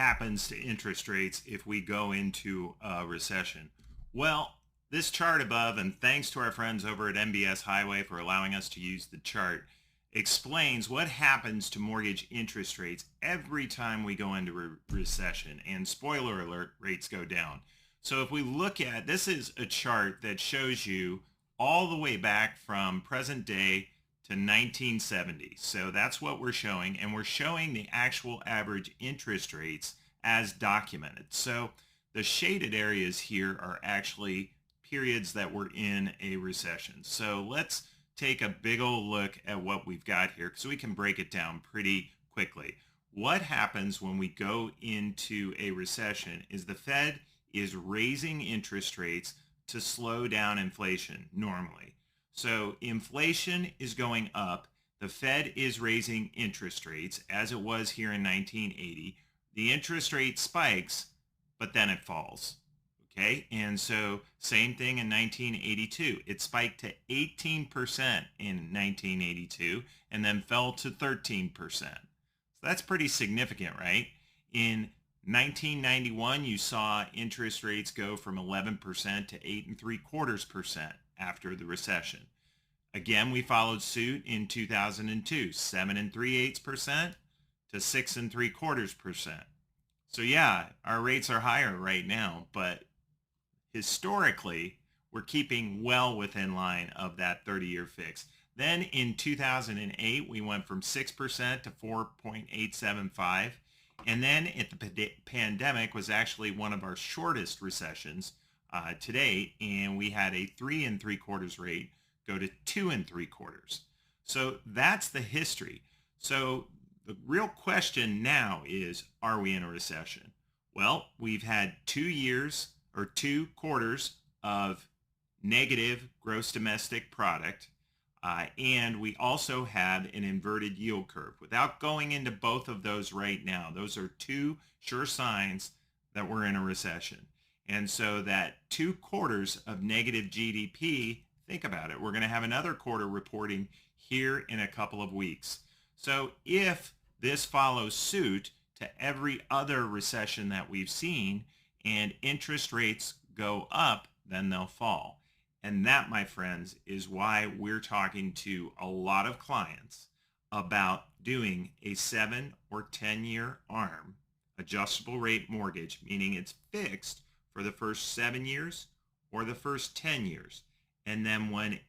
happens to interest rates if we go into a recession? Well, this chart above, and thanks to our friends over at MBS Highway for allowing us to use the chart, explains what happens to mortgage interest rates every time we go into recession. And spoiler alert, rates go down. So if we look at, this is a chart that shows you all the way back from present day to 1970. So that's what we're showing, and we're showing the actual average interest rates as documented. So the shaded areas here are actually periods that were in a recession. So let's take a big old look at what we've got here so we can break it down pretty quickly. What happens when we go into a recession is the Fed is raising interest rates to slow down inflation normally. So inflation is going up. The Fed is raising interest rates as it was here in 1980. The interest rate spikes, but then it falls. Okay, and so same thing in 1982. It spiked to 18% in 1982 and then fell to 13%. So that's pretty significant, right? In 1991, you saw interest rates go from 11% to 8.75% after the recession. Again, we followed suit in 2002, 7.375% to 6.75%. So yeah, our rates are higher right now, but historically, we're keeping well within line of that 30-year fix. Then in 2008, we went from 6% to 4.875. And then at the pandemic was actually one of our shortest recessions to date, and we had a 3.75 rate go to 2.75. So that's the history. So the real question now is, are we in a recession? Well, we've had 2 years or 2 quarters of negative gross domestic product, and we also had an inverted yield curve. Without going into both of those right now, those are 2 sure signs that we're in a recession. And so that 2 quarters of negative GDP, think about it, we're going to have another quarter reporting here in a couple of weeks. So if this follows suit to every other recession that we've seen and interest rates go up, then they'll fall. And that, my friends, is why we're talking to a lot of clients about doing a 7 or 10-year ARM, adjustable rate mortgage, meaning it's fixed for the first 7 years or the first 10 years. And then when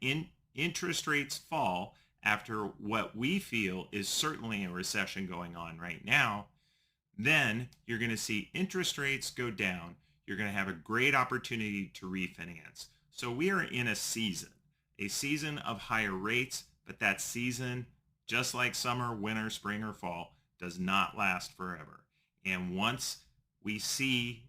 interest rates fall after what we feel is certainly a recession going on right now, then you're going to see interest rates go down. You're going to have a great opportunity to refinance. So we are in a season of higher rates, but that season, just like summer, winter, spring, or fall, does not last forever. And once we see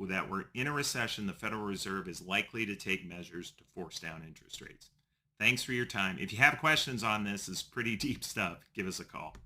that we're in a recession, the Federal Reserve is likely to take measures to force down interest rates. Thanks for your time. If you have questions on this, it's pretty deep stuff. Give us a call.